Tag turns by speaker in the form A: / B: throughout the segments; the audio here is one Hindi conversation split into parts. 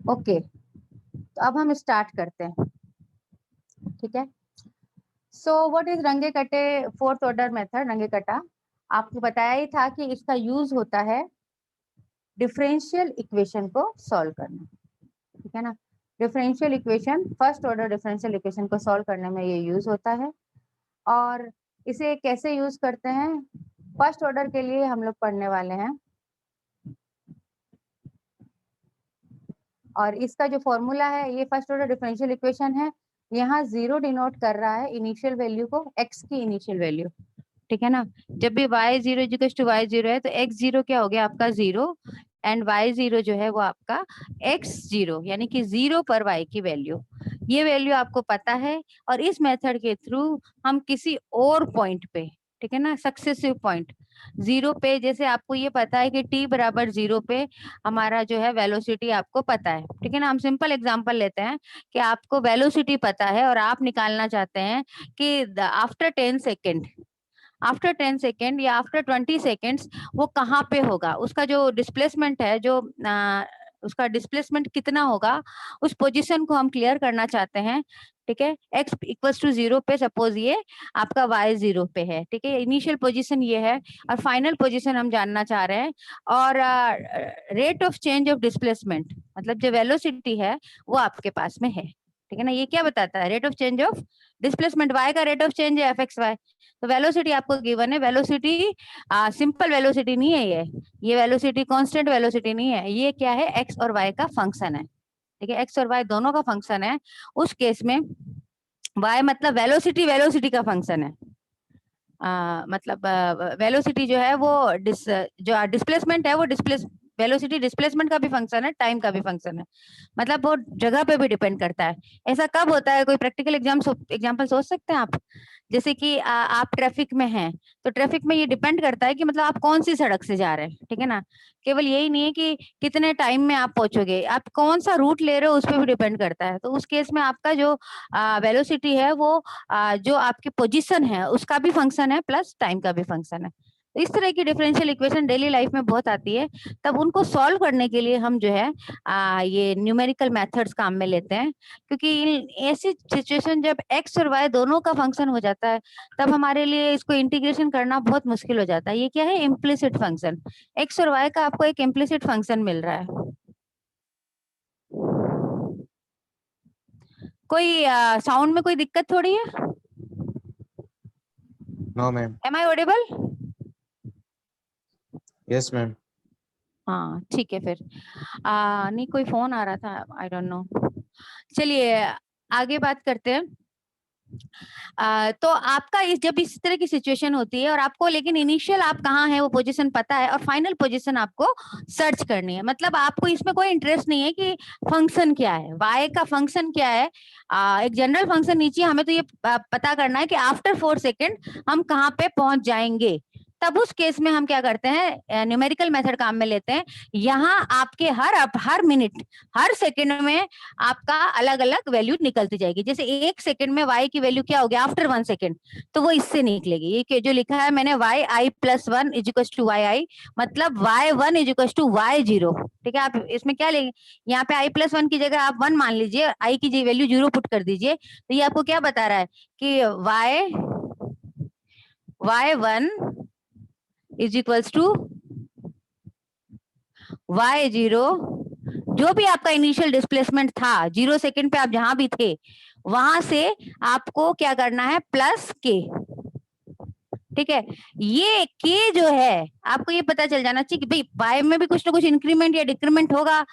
A: ओके, तो अब हम स्टार्ट करते हैं, ठीक है। सो व्हाट इज रंगे कटे फोर्थ ऑर्डर मेथड? रंगे कटा आपको बताया ही था कि इसका यूज होता है डिफरेंशियल इक्वेशन को सॉल्व करना, ठीक है ना। Differential equation, first order differential equation को सॉल्व करने में ये यूज होता है। और इसे कैसे यूज करते हैं, फर्स्ट ऑर्डर के लिए हम लोग पढ़ने वाले हैं। और इसका जो फॉर्मूला है, ये फर्स्ट ऑर्डर डिफरेंशियल इक्वेशन है, यहाँ जीरो डिनोट कर रहा है इनिशियल वैल्यू को, एक्स की इनिशियल वैल्यू, ठीक है ना। जब भी y zero equal to y zero है तो x जीरो क्या हो गया आपका जीरो, एंड y जीरो जो है वो आपका x जीरो, यानी कि जीरो पर y की वैल्यू, ये वैल्यू आपको पता है। और इस मेथड के थ्रू हम किसी और पॉइंट पे, ठीक है ना, सक्सेसिव पॉइंट जीरो पे, जैसे आपको ये पता है कि t बराबर जीरो पे हमारा जो है वेलोसिटी आपको पता है, ठीक है ना। हम सिंपल एग्जांपल लेते हैं कि आपको वेलोसिटी पता है और आप निकालना चाहते हैं कि आफ्टर 10 सेकेंड, आफ्टर 10 सेकेंड या आफ्टर 20 सेकेंड्स वो कहाँ पे होगा, उसका जो डिस्प्लेसमेंट है, जो उसका डिस्प्लेसमेंट कितना होगा, उस पोजीशन को हम क्लियर करना चाहते हैं, ठीक है। x इक्वल्स टू जीरो पे सपोज ये आपका y जीरो पे है, ठीक है, इनिशियल पोजीशन ये है और फाइनल पोजीशन हम जानना चाह रहे हैं। और rate of change of displacement, मतलब जो वेलोसिटी है वो आपके पास में है, ठीक है ना। ये क्या बताता है, rate of change of displacement, y का रेट ऑफ चेंज है fxy। तो वेलोसिटी आपको गिवन है, वेलोसिटी सिंपल वेलोसिटी नहीं है, ये वेलोसिटी कांस्टेंट वेलोसिटी नहीं है, ये क्या है, एक्स और वाई का फंक्शन है, ठीक है, एक्स और वाई दोनों का फंक्शन है। उस केस में वाई मतलब वेलोसिटी, वेलोसिटी का फंक्शन है, मतलब वेलोसिटी जो है वो जो डिस्प्लेसमेंट है वो वेलोसिटी डिस्प्लेसमेंट का भी फंक्शन है, टाइम का भी फंक्शन है, मतलब वो जगह पे भी डिपेंड करता है। ऐसा कब होता है, कोई प्रैक्टिकल एग्जांपल सोच सकते हैं आप? जैसे कि आप ट्रैफिक में हैं, तो ट्रैफिक में ये डिपेंड करता है कि मतलब आप कौन सी सड़क से जा रहे हैं, ठीक है ना। केवल यही नहीं है कि कितने टाइम में आप पहुंचोगे, आप कौन सा रूट ले रहे हो उस पर भी डिपेंड करता है। तो उस केस में आपका जो वेलोसिटी है वो जो आपकी पोजीशन है उसका भी फंक्शन है, प्लस टाइम का भी फंक्शन है। इस तरह की डिफरेंशियल इक्वेशन डेली लाइफ में बहुत आती है, तब उनको सॉल्व करने के लिए हम जो है ये न्यूमेरिकल मेथड्स काम में लेते हैं। क्योंकि ऐसी सिचुएशन जब एक्स और वाई दोनों का फंक्शन हो जाता है, तब हमारे लिए इसको इंटीग्रेशन करना बहुत मुश्किल हो जाता है। ये क्या है, इम्प्लिसिट फंक्शन, एक्स और वाई का आपको एक इम्प्लिसिट फंक्शन मिल रहा है। कोई साउंड में कोई दिक्कत थोड़ी है?
B: No ma'am.
A: Am I audible?
B: Yes ma'am.
A: हाँ ठीक है फिर। नहीं कोई फोन आ रहा था, आई डोंट नो। चलिए आगे बात करते हैं। तो आपका जब इस तरह की सिचुएशन होती है और आपको, लेकिन इनिशियल आप कहाँ है वो पोजीशन पता है और फाइनल पोजीशन आपको सर्च करनी है, मतलब आपको इसमें कोई इंटरेस्ट नहीं है कि फंक्शन क्या है, वाई का फंक्शन क्या है, एक जनरल फंक्शन नीचे, हमें तो ये पता करना है कि आफ्टर 4 सेकेंड हम कहाँ पे पहुंच जाएंगे। तब उस केस में हम क्या करते हैं, न्यूमेरिकल मेथड काम में लेते हैं। यहाँ आपके हर मिनट, हर सेकेंड में आपका अलग अलग वैल्यू निकलती जाएगी। जैसे एक सेकंड में y की वैल्यू क्या हो गया आफ्टर 1 सेकंड, तो वो इससे निकलेगी। ये जो लिखा है मैंने y i plus 1 is equal to y i, मतलब y 1 is equal to y 0, ठीक है। आप इसमें क्या लेंगे, यहाँ पे i प्लस 1 की जगह आप 1 मान लीजिए, i की वैल्यू 0 पुट कर दीजिए, तो ये आपको क्या बता रहा है कि y1 is equal to y0, जो भी आपका इनिशियल डिस्प्लेसमेंट था 0 सेकंड पे आप जहां भी थे, वहां से आपको क्या करना है, प्लस के, ठीक है। ये के जो है आपको ये पता चल जाना चाहिए कि भाई वाई में भी कुछ ना कुछ इंक्रीमेंट या डिक्रीमेंट होगा।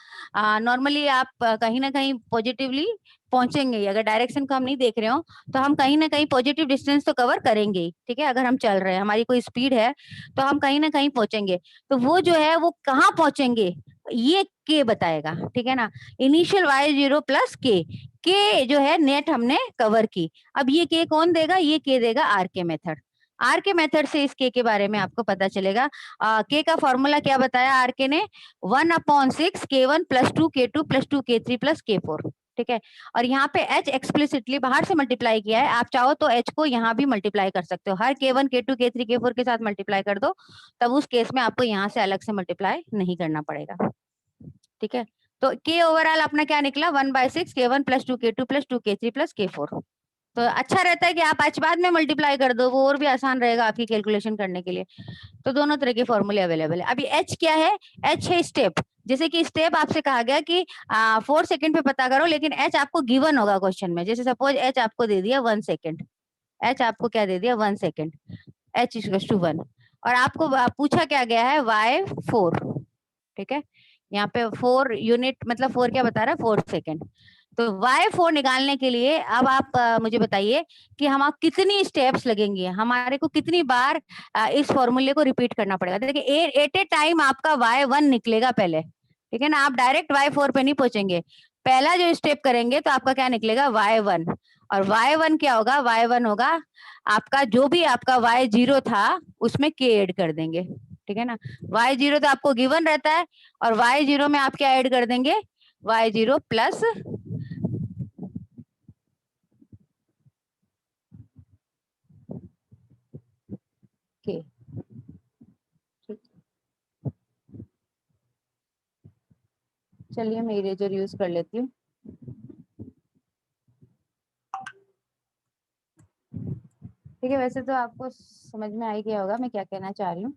A: नॉर्मली आप कहीं ना कहीं पॉजिटिवली पहुंचेंगे, अगर डायरेक्शन को हम नहीं देख रहे हो तो हम कहीं ना कहीं पॉजिटिव डिस्टेंस तो कवर करेंगे, ठीक है। अगर हम चल रहे हैं, हमारी कोई स्पीड है, तो हम कहीं ना कहीं पहुंचेंगे। तो वो जो है वो कहाँ पहुंचेंगे ये के बताएगा, ठीक है ना। इनिशियल y0 प्लस के जो है नेट हमने कवर की। अब ये के कौन देगा, ये के देगा आर के मेथड। आर के मेथड से इस के बारे में आपको पता चलेगा। के का फॉर्मूला क्या बताया आर के ने, 1/6 k1 plus 2 k2 plus 2 k3 plus k4, ठीक है। और यहाँ पे h एक्सप्लिसिटली बाहर से मल्टीप्लाई किया है, आप चाहो तो h को यहाँ भी मल्टीप्लाई कर सकते हो, हर k1 k2 k3 k4 के साथ मल्टीप्लाई कर दो, तब उस केस में आपको यहाँ से अलग से मल्टीप्लाई नहीं करना पड़ेगा, ठीक है। तो के ओवरऑल अपना क्या निकला 1/6 K1 + 2K2 + 2K3 + K4। तो अच्छा रहता है कि आप आज बाद में मल्टीप्लाई कर दो, वो और भी आसान रहेगा आपकी कैलकुलेशन करने के लिए। तो दोनों तरह के फॉर्मूले अवेलेबल है। अभी एच क्या है? एच है स्टेप। जैसे कि स्टेप आपसे कहा गया कि 4 सेकंड पे पता करो, लेकिन एच आपको गिवन होगा क्वेश्चन में। जैसे सपोज एच आपको दे दिया 1 सेकंड, एच आपको क्या दे दिया 1 सेकंड, एच इक्वल्स टू 1, और आपको पूछा क्या गया है y 4, ठीक है। यहाँ पे 4 यूनिट मतलब 4 क्या बता रहा है 4 सेकंड। तो y4 निकालने के लिए अब आप मुझे बताइए कि हम आप कितनी स्टेप्स लगेंगी, हमारे को कितनी बार इस फॉर्मूले को रिपीट करना पड़ेगा। देखिए एट ए टाइम आपका y1 निकलेगा पहले, ठीक है ना। आप डायरेक्ट y4 पे नहीं पहुंचेंगे, पहला जो स्टेप करेंगे तो आपका क्या निकलेगा y1, और y1 क्या होगा, y1 होगा आपका जो भी आपका y0 था उसमें k ऐड कर देंगे, ठीक है ना। y0 तो आपको गिवन रहता है, और y0 में आप क्या ऐड कर देंगे y0 प्लस k। चलिए मैं इरेजर यूज कर लेती हूँ। ठीक है, वैसे तो आपको समझ में आ ही गया होगा मैं क्या कहना चाह रही हूँ।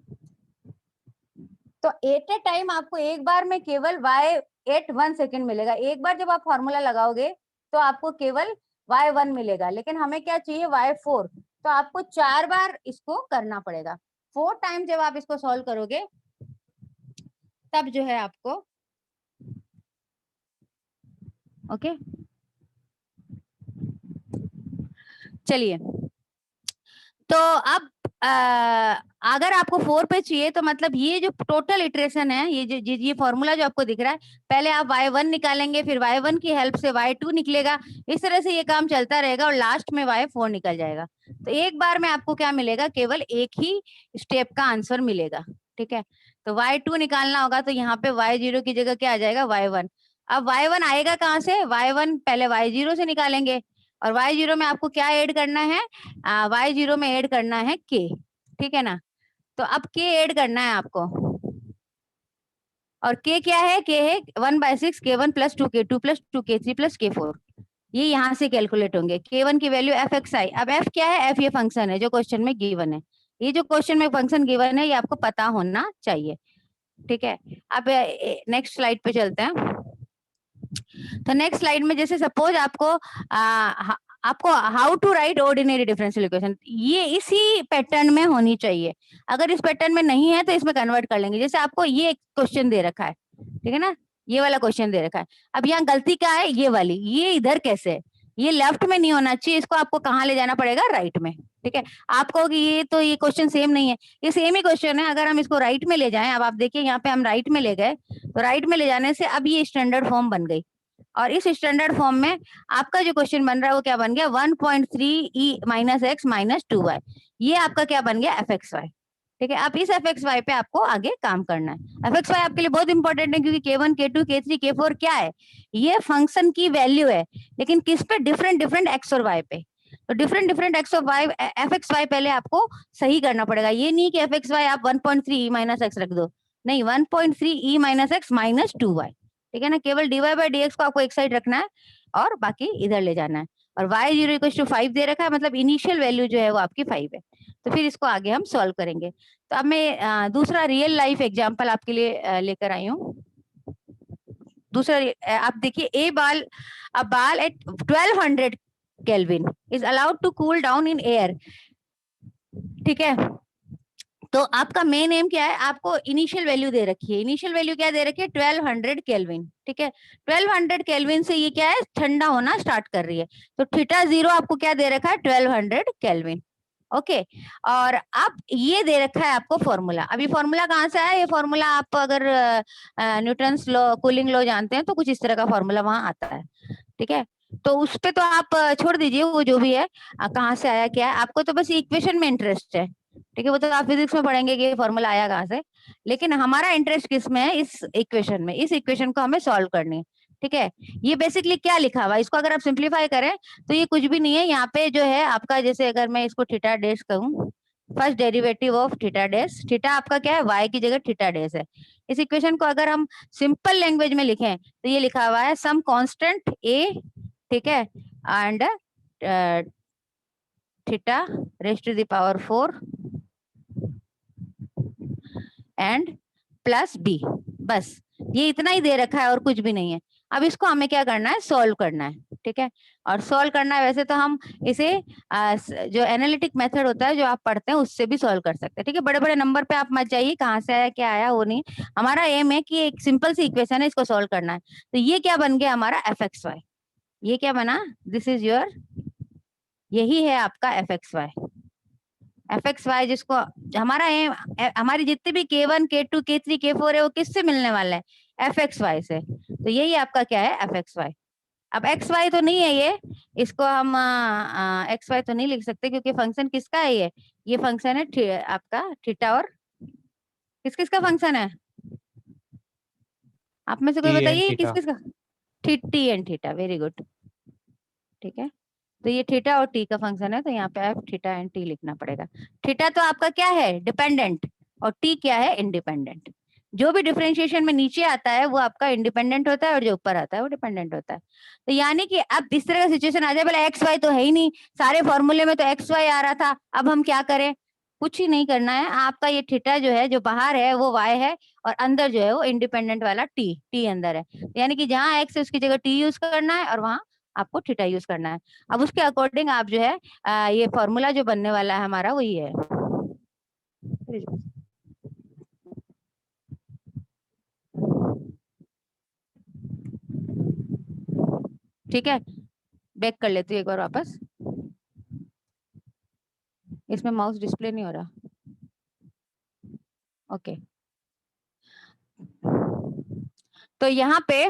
A: तो एट ए टाइम आपको एक बार में केवल y8 1 सेकेंड मिलेगा। एक बार जब आप फॉर्मूला लगाओगे तो आपको केवल y1 मिलेगा, लेकिन हमें क्या चाहिए y4, तो आपको 4 बार इसको करना पड़ेगा। 4 टाइम जब आप इसको सॉल्व करोगे तब जो है आपको, ओके चलिए। तो अब अगर आपको 4 पे चाहिए तो मतलब ये जो टोटल इटरेशन है, ये फॉर्मूला जो आपको दिख रहा है, पहले आप y1 निकालेंगे, फिर y1 की हेल्प से y2 निकलेगा, इस तरह से ये काम चलता रहेगा और लास्ट में y4 निकल जाएगा। तो एक बार में आपको क्या मिलेगा, केवल एक ही स्टेप का आंसर मिलेगा, ठीक है। तो y2 निकालना होगा तो यहाँ पे y0 की जगह क्या आ जाएगा y1। अब y1 आएगा कहाँ से, y1 पहले y0 से निकालेंगे, और y0 में आपको क्या ऐड करना है, y0 में ऐड करना है k, ठीक है ना। तो अब k ऐड करना है आपको, और k क्या है, k है 1/6 K1 + 2K2 + 2K3 + K4। ये यहाँ से कैलकुलेट होंगे। K1 की वैल्यू fxi। अब f क्या है, f ये फंक्शन है जो क्वेश्चन में गिवन है। ये जो क्वेश्चन में फंक्शन गिवन है ये आपको पता होना चाहिए, ठीक है। अब नेक्स्ट स्लाइड पे चलते हैं। तो नेक्स्ट स्लाइड में जैसे सपोज आपको how to write ordinary differential equation, ये इसी पैटर्न में होनी चाहिए। अगर इस पैटर्न में नहीं है तो इसमें कन्वर्ट कर लेंगे। जैसे आपको ये क्वेश्चन दे रखा है, ठीक है ना, ये वाला क्वेश्चन दे रखा है। अब यहाँ गलती क्या है, ये वाली, ये इधर कैसे है, ये लेफ्ट में नहीं होना चाहिए, इसको आपको कहाँ ले जाना पड़ेगा, राइट में, ठीक है। आप कहोगे ये तो ये क्वेश्चन सेम नहीं है, ये सेम ही क्वेश्चन है। अगर हम इसको राइट में ले जाएं, अब आप देखिए यहाँ पे हम राइट में ले गए, तो राइट में ले जाने से अब ये स्टैंडर्ड फॉर्म बन गई, और इस स्टैंडर्ड फॉर्म में आपका जो क्वेश्चन बन रहा है वो क्या बन गया, 1.3 e - x - 2y। ये आपका क्या बन गया, fxy, ठीक है। अब इस fxy पे आपको आगे काम करना है। fxy आपके लिए बहुत इंपॉर्टेंट है, क्योंकि k1 k2 k3 k4 क्या है, ये फंक्शन की वैल्यू है, लेकिन किस पे, डिफरेंट डिफरेंट x और y पे। तो डिफरेंट डिफरेंट x और y, fxy पहले आपको सही करना पड़ेगा। ये नहीं कि fxy आप 1.3 e - x रख दो, नहीं, 1.3 e - x - 2y, ठीक है ना। केवल dy/dx को आपको एक साइड रखना है और बाकी इधर ले जाना है। और y0 = 5 दे रखा है, मतलब इनिशियल वैल्यू जो है वो आपकी 5 है। तो फिर इसको आगे हम सॉल्व करेंगे। तो अब मैं दूसरा रियल लाइफ एग्जांपल आपके लिए लेकर आई हूँ। दूसरा आप देखिए, a ball at 1200 Kelvin is allowed to cool down in air, ठीक है। तो आपका मेन एम क्या है, आपको इनिशियल वैल्यू दे रखी है। इनिशियल वैल्यू क्या दे रखी है, 1200 केल्विन, ठीक है। 1200 केल्विन से ये क्या है, ठंडा होना स्टार्ट कर रही है। तो θ0 आपको क्या दे रखा है, 1200 केल्विन, ओके। और अब ये दे रखा है आपको फॉर्मूला। अभी फॉर्मूला कहाँ से आया, ये फॉर्मूला आप अगर न्यूटन्स लॉ, कूलिंग लॉ जानते हैं तो कुछ इस तरह का फॉर्मूला वहां आता है, ठीक है। तो उस पे तो आप छोड़ दीजिए वो जो भी है, कहाँ से आया क्या है, आपको तो बस इक्वेशन में इंटरेस्ट है, ठीक है। वो तो आप फिजिक्स में पढ़ेंगे कि ये फॉर्मूला आया कहाँ से, लेकिन हमारा इंटरेस्ट किस में है, इस इक्वेशन में। इस इक्वेशन को हमें सॉल्व करनी है, ठीक है। ये बेसिकली क्या लिखा हुआ है, इसको अगर आप सिंप्लीफाई करें तो ये कुछ भी नहीं है। यहाँ पे जो है आपका, जैसे अगर मैं इसको थीटा डैश कहूँ, first derivative of theta dash, theta आपका क्या है, y की जगह थीटा डैश है, इस इक्वेशन को अगर हम सिंपल लैंग्वेज में लिखें तो ये लिखा हुआ है सम कांस्टेंट ए, ठीक है, and theta raise to the power 4 and plus B, बस ये इतना ही दे रखा है और कुछ भी नहीं है। अब इसको हमें क्या करना है, सॉल्व करना है, ठीक है। और सॉल्व करना है, वैसे तो हम इसे जो एनालिटिक मेथड होता है जो आप पढ़ते हैं उससे भी सॉल्व कर सकते हैं, ठीक है। बड़े बड़े नंबर पे आप मत जाइए, कहाँ से आया क्या आया वो नहीं, हमारा एम है कि एक सिंपल सी इक्वेशन है, इसको सॉल्व करना है। तो ये क्या बन गया हमारा एफ एक्स वाई, ये क्या बना, दिस इज योर, यही है आपका f x y. F x y जिसको हमारा एम, हमारी जितनी भी K1 K2 K3 K4 है वो किससे मिलने वाला है, एफ एक्स वाई से। तो यही आपका क्या है, एफ एक्स वाई। अब एक्स वाई तो नहीं है ये, इसको हम एक्स वाई तो नहीं लिख सकते क्योंकि फंक्शन किसका है ये फंक्शन है आपका थीटा, और किस किस का फंक्शन है, आप में से कोई
B: टी एंड
A: बताइए किस
B: थीटा।
A: किस का, T and theta, very good, ठीक है। तो ये थीटा और टी का फंक्शन है, तो यहाँ पे आप थीटा एंड टी लिखना पड़ेगा। थीटा तो आपका क्या है, डिपेंडेंट, और टी क्या है, इंडिपेंडेंट। जो भी डिफरेंशिएशन में नीचे आता है वो आपका इंडिपेंडेंट होता है और जो ऊपर आता है वो डिपेंडेंट होता है। तो यानी कि अब इस तरह का सिचुएशन आ जाए, बोले एक्स वाई तो है ही नहीं, सारे फॉर्मूले में तो एक्स वाई आ रहा था, अब हम क्या करें, कुछ ही नहीं करना है आपका। ये थीटा जो है, जो बाहर है वो वाई है, और अंदर जो है वो इंडिपेंडेंट वाला टी अंदर है। यानी कि जहां एक्स है उसकी जगह टी यूज करना है और वहां आपको थीटा यूज करना है। अब उसके अकॉर्डिंग आप जो है ये फॉर्मूला जो बनने वाला है हमारा वही है, ठीक है। बैक कर लेती हूँ एक बार वापस, इसमें माउस डिस्प्ले नहीं हो रहा, ओके। तो यहाँ पे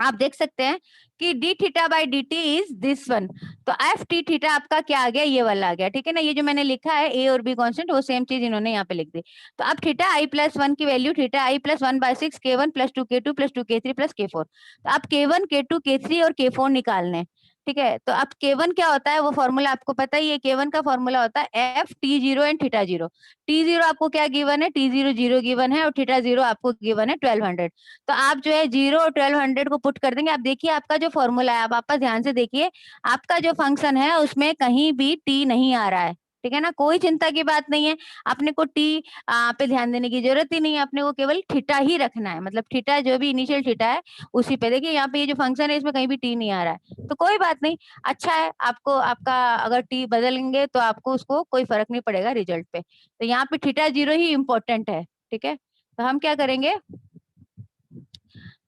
A: आप देख सकते हैं कि D theta by D T is this one, तो एफ टी थीटा आपका क्या आ गया, ये वाला आ गया, ठीक है ना। ये जो मैंने लिखा है ए और बी कांस्टेंट, वो सेम चीज इन्होंने यहाँ पे लिख दी। तो अब थीटा आई प्लस 1 की value theta I plus 1/6 K1 plus 2 K2 plus 2 K3 plus K4, तो आप K1 K2 K3 और K4 निकालने हैं, ठीक है। तो अब K1 क्या होता है, वो फॉर्मूला आपको पता ही है, K1 का फॉर्मूला होता है F T zero and theta zero. T zero आपको क्या गिवन है, टी जीरो जीरो गिवन है, और थीटा जीरो आपको गिवन है 1200। तो आप जो है 0 और 1200 को पुट कर देंगे। आप देखिए आपका जो फॉर्मूला है, आप वापस ध्यान से देखिए, आपका जो फंक्शन है उसमें कहीं भी टी नहीं आ रहा है, ठीक है ना, कोई चिंता की बात नहीं है। अपने को टी पे ध्यान देने की जरूरत ही नहीं है, अपने को केवल थीटा ही रखना है, मतलब थीटा जो भी इनिशियल थीटा है उसी पे। देखिए यहाँ पे ये जो फंक्शन है इसमें कहीं भी टी नहीं आ रहा है, तो कोई बात नहीं, अच्छा है। आपको आपका अगर टी बदलेंगे तो आपको उसको कोई फर्क नहीं पड़ेगा रिजल्ट पे। तो यहाँ पे थीटा जीरो ही इंपॉर्टेंट है, ठीक है। तो हम क्या करेंगे,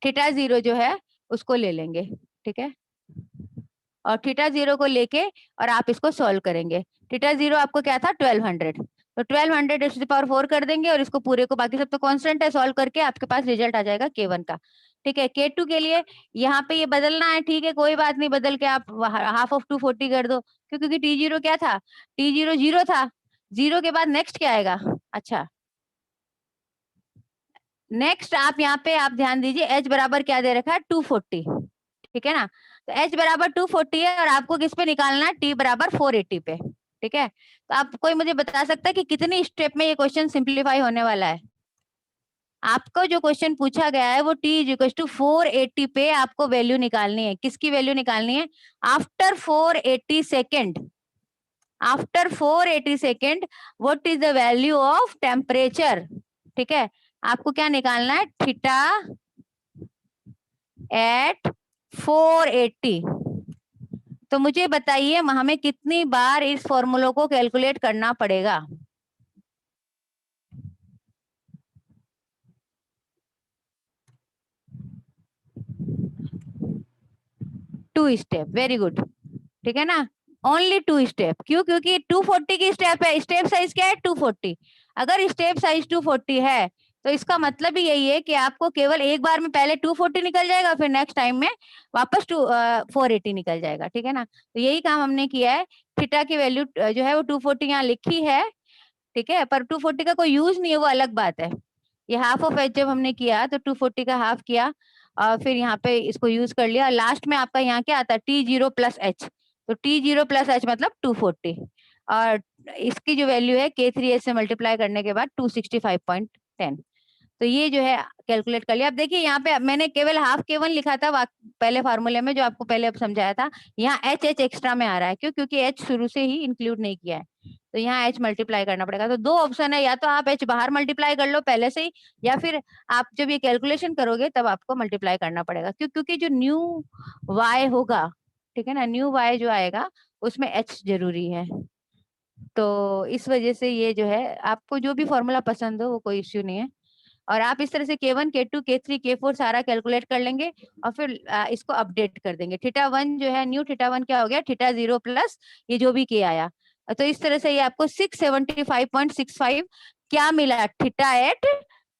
A: थीटा जीरो जो है उसको ले लेंगे, ठीक है, और थीटा जीरो को लेके और आप इसको सॉल्व करेंगे। थीटा जीरो आपको क्या था, 1200, तो 1200 टू द पावर 4 कर देंगे, और इसको पूरे को, बाकी सब तो कांस्टेंट है, सॉल्व करके आपके पास रिजल्ट आ जाएगा K1 का, ठीक है। K2 के लिए यहाँ पे ये बदलना है, ठीक है, कोई बात नहीं, बदल के आप हाफ ऑफ 240 कर दो, क्योंकि टी जीरो क्या था, टी जीरो जीरो था, जीरो के बाद नेक्स्ट क्या आएगा, अच्छा नेक्स्ट आप यहाँ पे आप ध्यान दीजिए, एच बराबर क्या दे रखा है, 240, ठीक है ना। तो एच बराबर 240 है, और आपको किस पे निकालना है, टी बराबर 480 पे, ठीक है। तो आप कोई मुझे बता सकता है कि कितनी स्टेप में ये क्वेश्चन सिंप्लीफाई होने वाला है। आपको जो क्वेश्चन पूछा गया है वो टी इज इक्वल टू 480 पे आपको वैल्यू निकालनी है, किसकी वैल्यू निकालनी है, after 480 second, after 480 second what is the value of temperature, ठीक है। आपको क्या निकालना है, थीटा एट 480। तो मुझे बताइए हमें कितनी बार इस फॉर्मूलों को कैलकुलेट करना पड़ेगा, टू स्टेप, वेरी गुड, ठीक है ना, ओनली टू स्टेप। क्यों, क्योंकि 240 की स्टेप है, स्टेप साइज क्या है 240। अगर स्टेप साइज 240 है तो इसका मतलब ही यही है कि आपको केवल एक बार में पहले 240 निकल जाएगा, फिर नेक्स्ट टाइम में वापस 480 निकल जाएगा, ठीक है ना। तो यही काम हमने किया है, थीटा की वैल्यू जो है वो 240 यहाँ लिखी है, ठीक है, पर 240 का कोई यूज नहीं है, वो अलग बात है। ये हाफ ऑफ एच जब हमने किया तो 240 का हाफ किया, और फिर यहाँ पे इसको यूज कर लिया, लास्ट में आपका यहाँ क्या आता है, टी जीरो प्लस एच, तो टी जीरो प्लस एच मतलब 240, और इसकी जो वैल्यू है K3H से मल्टीप्लाई करने के बाद 265.10। तो ये जो है कैलकुलेट कर लिया। अब देखिए यहाँ पे मैंने केवल हाफ K1 लिखा था पहले फार्मूले में, जो आपको पहले अब समझाया था। यहाँ H एक्स्ट्रा में आ रहा है, क्यों? क्योंकि H शुरू से ही इंक्लूड नहीं किया है, तो यहाँ H मल्टीप्लाई करना पड़ेगा। तो दो ऑप्शन है, या तो आप H बाहर मल्टीप्लाई कर लो पहले से ही, या फिर आप जब ये कैलकुलेशन करोगे तब आपको मल्टीप्लाई करना पड़ेगा, क्योंकि जो न्यू Y होगा, ठीक है ना, न्यू Y जो आएगा उसमें H जरूरी है। तो इस वजह से ये जो है, आपको जो भी फॉर्मूला पसंद हो वो कोई इश्यू नहीं है। और आप इस तरह से K1 K2 K3 K4 सारा कैलकुलेट कर लेंगे और फिर इसको अपडेट कर देंगे। थीटा 1 जो है, न्यू थीटा 1 क्या हो गया? थीटा 0 प्लस ये जो भी K आया। तो इस तरह से ये आपको 675.65 क्या मिला? थीटा एट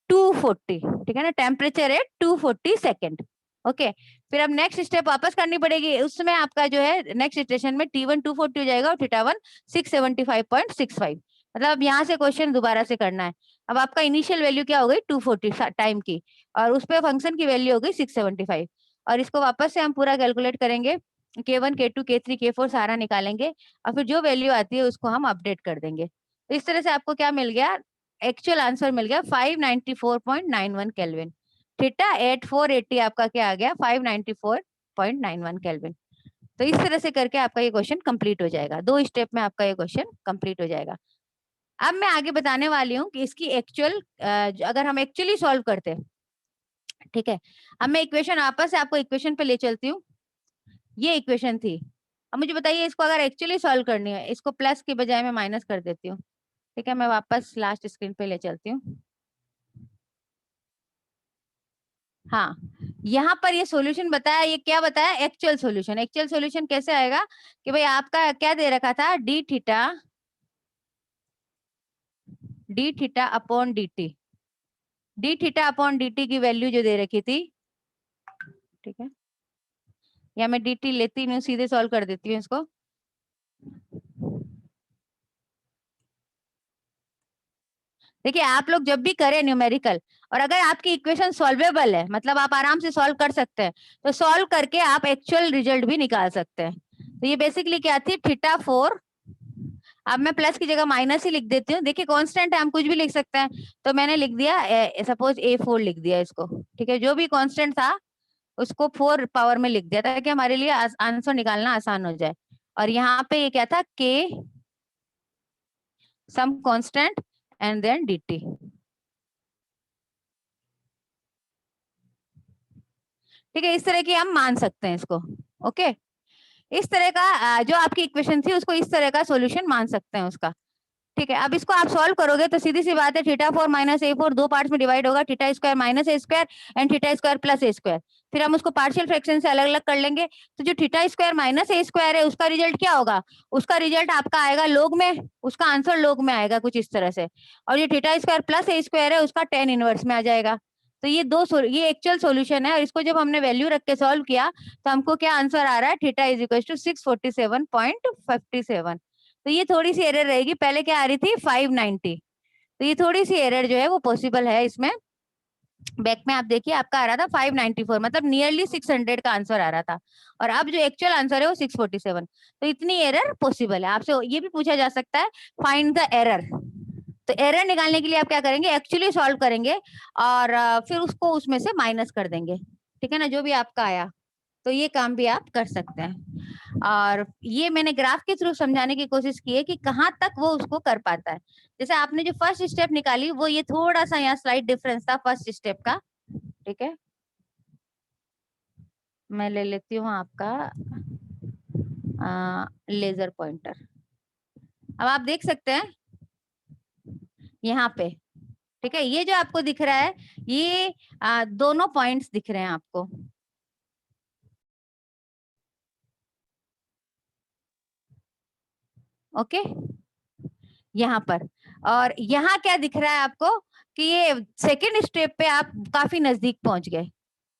A: 240, ठीक है ना, टेम्परेचर एट 240 सेकेंड। ओके, फिर अब नेक्स्ट स्टेप वापस करनी पड़ेगी, उसमें आपका जो है नेक्स्ट स्टेशन में T1 240 हो जाएगा और थीटा 1 675.65। मतलब अब यहाँ से क्वेश्चन दोबारा से करना है। अब आपका इनिशियल वैल्यू क्या हो गई? 240 टाइम की, और उस पे फंक्शन की वैल्यू हो गई 675, और इसको वापस से हम पूरा कैलकुलेट करेंगे, K1 K2 K3 K4 सारा निकालेंगे, और फिर जो वैल्यू आती है उसको हम अपडेट कर देंगे। तो इस तरह से आपको क्या मिल गया? एक्चुअल आंसर मिल गया 594.91 केल्विन। थीटा एट 480 आपका क्या आ गया? 594.91 केल्विन। तो इस तरह से करके आपका ये क्वेश्चन कंप्लीट हो जाएगा, 2 स्टेप में आपका ये क्वेश्चन कंप्लीट हो जाएगा। अब मैं आगे बताने वाली हूँ कि इसकी एक्चुअल, अगर हम एक्चुअली सॉल्व करते हैं, ठीक है। अब मैं इक्वेशन वापस से आपको इक्वेशन पे ले चलती हूँ। ये इक्वेशन थी, अब मुझे बताइए इसको अगर एक्चुअली सॉल्व करनी है, इसको प्लस की बजाय मैं माइनस कर देती हूँ, ठीक है। मैं वापस लास्ट स्क्रीन पे ले चलती हूँ। हाँ, यहाँ पर ये सॉल्यूशन बताया, ये क्या बताया? Actual solution. एक्चुअल सॉल्यूशन कैसे आएगा कि भाई आपका क्या दे रखा था? D theta upon D T, D theta upon D T की वैल्यू जो दे रखी थी, ठीक है, या मैं डी टी लेती नहीं, सीधे सॉल्व कर देती हूँ इसको। देखिए आप लोग जब भी करें न्यूमेरिकल, और अगर आपकी इक्वेशन सॉल्वेबल है, मतलब आप आराम से सॉल्व कर सकते हैं, तो सॉल्व करके आप एक्चुअल रिजल्ट भी निकाल सकते हैं। तो ये बेसिकली क्या थी? थीटा 4, अब मैं प्लस की जगह माइनस ही लिख देती हूँ। देखिए कांस्टेंट है, हम कुछ भी लिख सकते हैं, तो मैंने लिख दिया सपोज A4 लिख दिया इसको, ठीक है। जो भी कांस्टेंट था उसको 4 पावर में लिख दिया ताकि हमारे लिए आंसर निकालना आसान हो जाए। और यहाँ पे ये क्या था? K some constant and then dt। ठीक है, इस तरह की हम मान सकते हैं इसको। ओके, इस तरह का जो आपकी इक्वेशन थी उसको इस तरह का सॉल्यूशन मान सकते हैं उसका। ठीक है, अब इसको आप सॉल्व करोगे तो सीधी सी बात है, थीटा 4 माइनस A4 दो पार्ट्स में डिवाइड होगा, theta square minus A square and theta square plus A square. फिर हम उसको पार्शियल फ्रैक्शन से अलग अलग कर लेंगे। तो जो theta square minus A square है उसका रिजल्ट क्या होगा? उसका रिजल्ट आपका आएगा लोग में, उसका आंसर लोग में आएगा कुछ इस तरह से। और जो theta square plus A square है उसका tan इनवर्स में आ जाएगा। तो ये एक्चुअल सॉल्यूशन है, और इसको जब हमने वैल्यू रख के सॉल्व किया तो हमको क्या आंसर आ रहा है? Theta is equal to 647.57। तो ये थोड़ी सी एरर रहेगी, पहले क्या आ रही थी? 590। तो ये थोड़ी सी एरर जो है वो पॉसिबल है इसमें। बैक में आप देखिए आपका आ रहा था 594, मतलब नियरली 600 का आंसर आ रहा था, और अब जो एक्चुअल आंसर है वो 647। तो इतनी एरर पॉसिबल है। आपसे ये भी पूछा जा सकता है फाइंड द एरर। तो एरर निकालने के लिए आप क्या करेंगे? एक्चुअली सॉल्व करेंगे और फिर उसको उसमें से माइनस कर देंगे, ठीक है ना, जो भी आपका आया। तो ये काम भी आप कर सकते हैं, और ये मैंने ग्राफ के थ्रू समझाने की कोशिश की है कि कहाँ तक वो उसको कर पाता है। जैसे आपने जो फर्स्ट स्टेप निकाली वो ये थोड़ा सा यहाँ स्लाइड डिफरेंस था फर्स्ट स्टेप का, ठीक है। मैं ले लेती हूँ आपका लेजर पॉइंटर। अब आप देख सकते हैं यहाँ पे, ठीक है, ये जो आपको दिख रहा है ये दोनों पॉइंट्स दिख रहे हैं आपको, ओके, यहाँ पर। और यहाँ क्या दिख रहा है आपको कि ये सेकेंड स्टेप पे आप काफी नजदीक पहुंच गए,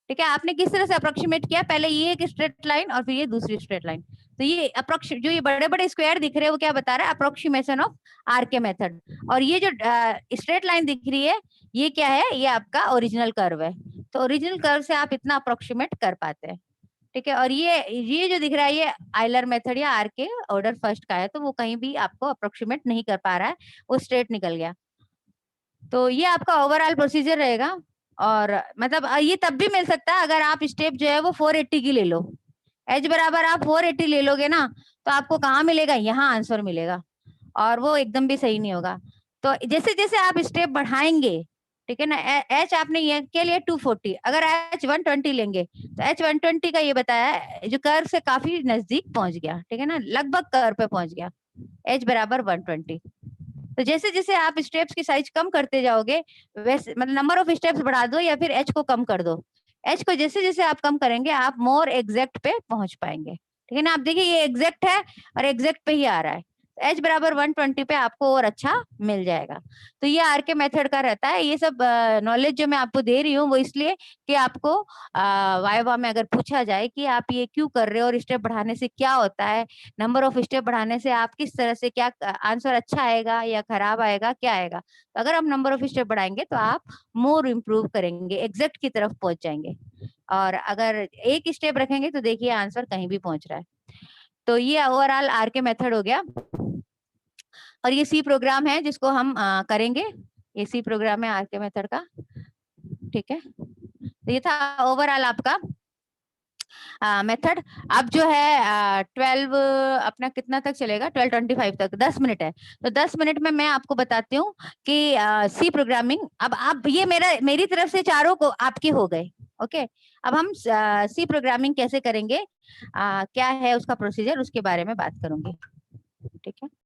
A: ठीक है। आपने किस तरह से अप्रोक्सीमेट किया? पहले ये एक स्ट्रेट लाइन और फिर ये दूसरी स्ट्रेट लाइन। तो ये जो ये बड़े बड़े स्क्वायर दिख रहे हैं वो क्या बता रहा है? अप्रोक्सीमेशन ऑफ आर के मेथड। और ये जो स्ट्रेट लाइन दिख रही है ये क्या है? ये आपका ओरिजिनल कर्व है। तो ओरिजिनल कर्व से आप इतना अप्रोक्सीमेट कर पाते हैं, ठीक है। और ये जो दिख रहा है ये आइलर मेथड या आर के ऑर्डर फर्स्ट का है, तो वो कहीं भी आपको अप्रोक्सीमेट नहीं कर पा रहा है, वो स्ट्रेट निकल गया। तो ये आपका ओवरऑल प्रोसीजर रहेगा। और मतलब ये तब भी मिल सकता है अगर आप स्टेप जो है वो 480 की ले लो। एच बराबर आप 480 ले लोगे ना, तो आपको कहाँ मिलेगा, यहाँ आंसर मिलेगा, और वो एकदम भी सही नहीं होगा। तो जैसे जैसे आप स्टेप बढ़ाएंगे, ठीक है ना, एच आपने ये के लिए 240, अगर एच 120 लेंगे तो एच 120 का ये बताया जो कर्व से काफी नजदीक पहुंच गया, ठीक है ना, लगभग कर्व पे पहुंच गया, एच बराबर 120। तो जैसे जैसे आप स्टेप्स की साइज कम करते जाओगे, वैसे मतलब नंबर ऑफ स्टेप्स बढ़ा दो या फिर एच को कम कर दो, एच को जैसे जैसे आप कम करेंगे आप मोर एग्जैक्ट पे पहुंच पाएंगे, ठीक है ना। आप देखिए ये एग्जैक्ट है और एग्जैक्ट पे ही आ रहा है, एच बराबर 120 पे आपको और अच्छा मिल जाएगा। तो ये आर के मेथड का रहता है। ये सब नॉलेज जो मैं आपको दे रही हूँ वो इसलिए कि आपको वाइवा में अगर पूछा जाए कि आप ये क्यों कर रहे हो और स्टेप बढ़ाने से क्या होता है, नंबर ऑफ स्टेप बढ़ाने से आप किस तरह से क्या आंसर अच्छा आएगा या खराब आएगा, क्या आएगा, तो अगर आप नंबर ऑफ स्टेप बढ़ाएंगे तो आप मोर इम्प्रूव करेंगे, एग्जैक्ट की तरफ पहुंच जाएंगे। और अगर एक स्टेप रखेंगे तो देखिए आंसर कहीं भी पहुंच रहा है। तो ये ओवरऑल आर के मेथड हो गया। और ये सी प्रोग्राम है जिसको हम करेंगे, ये सी प्रोग्राम है आर के मेथड का, ठीक है। तो ये था ओवरऑल आपका मेथड। अब जो है 12 अपना कितना तक चलेगा, 12:25 तक, 10 मिनट है। तो 10 मिनट में मैं आपको बताती हूँ कि सी प्रोग्रामिंग, अब आप ये मेरी तरफ से चारों को आपके हो गए, ओके। अब हम सी प्रोग्रामिंग कैसे करेंगे, क्या है उसका प्रोसीजर, उसके बारे में बात करूंगी, ठीक है।